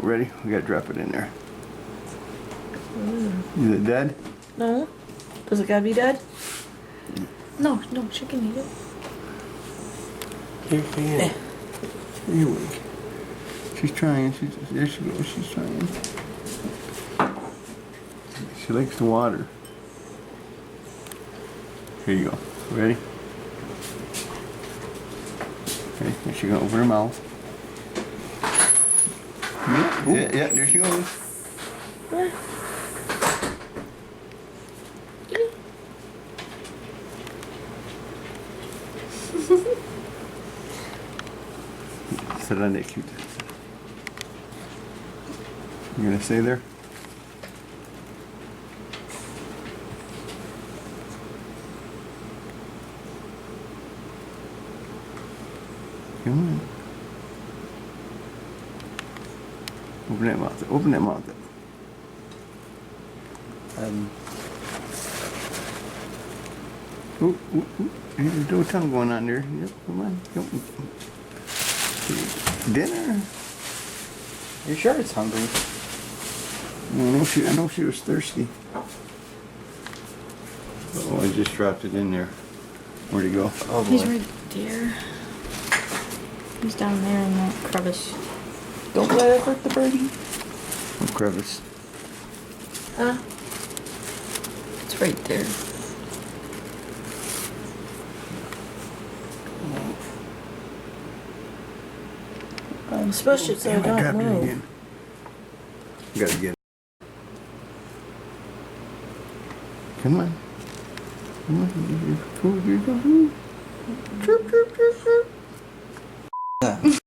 Ready? We gotta drop it in there. Is it dead? No. Does it gotta be dead? No, she can eat it. Here, here. You're weak. She's trying. There she goes. She's trying. She likes the water. Here you go. Ready? Okay, now she's gonna open her mouth. Yeah, there she goes. Sit on that cute. You gonna stay there? Come on. Open that mouth. Open that mouth. Ooh, ooh, ooh. There's no tongue going on there. Yep, come on. Come. Dinner. You sure it's hungry? I know she was thirsty. Oh, I just dropped it in there. Where'd he go? Oh boy. He's right there. He's down there in that crevice. Don't let it hurt the birdie. Oh, crevice. Huh? It's right there. Smush it so it Damn, I don't dropped it move. again. Gotta get it. Come on. Come on. Chirp, chirp, chirp, chirp. Yeah.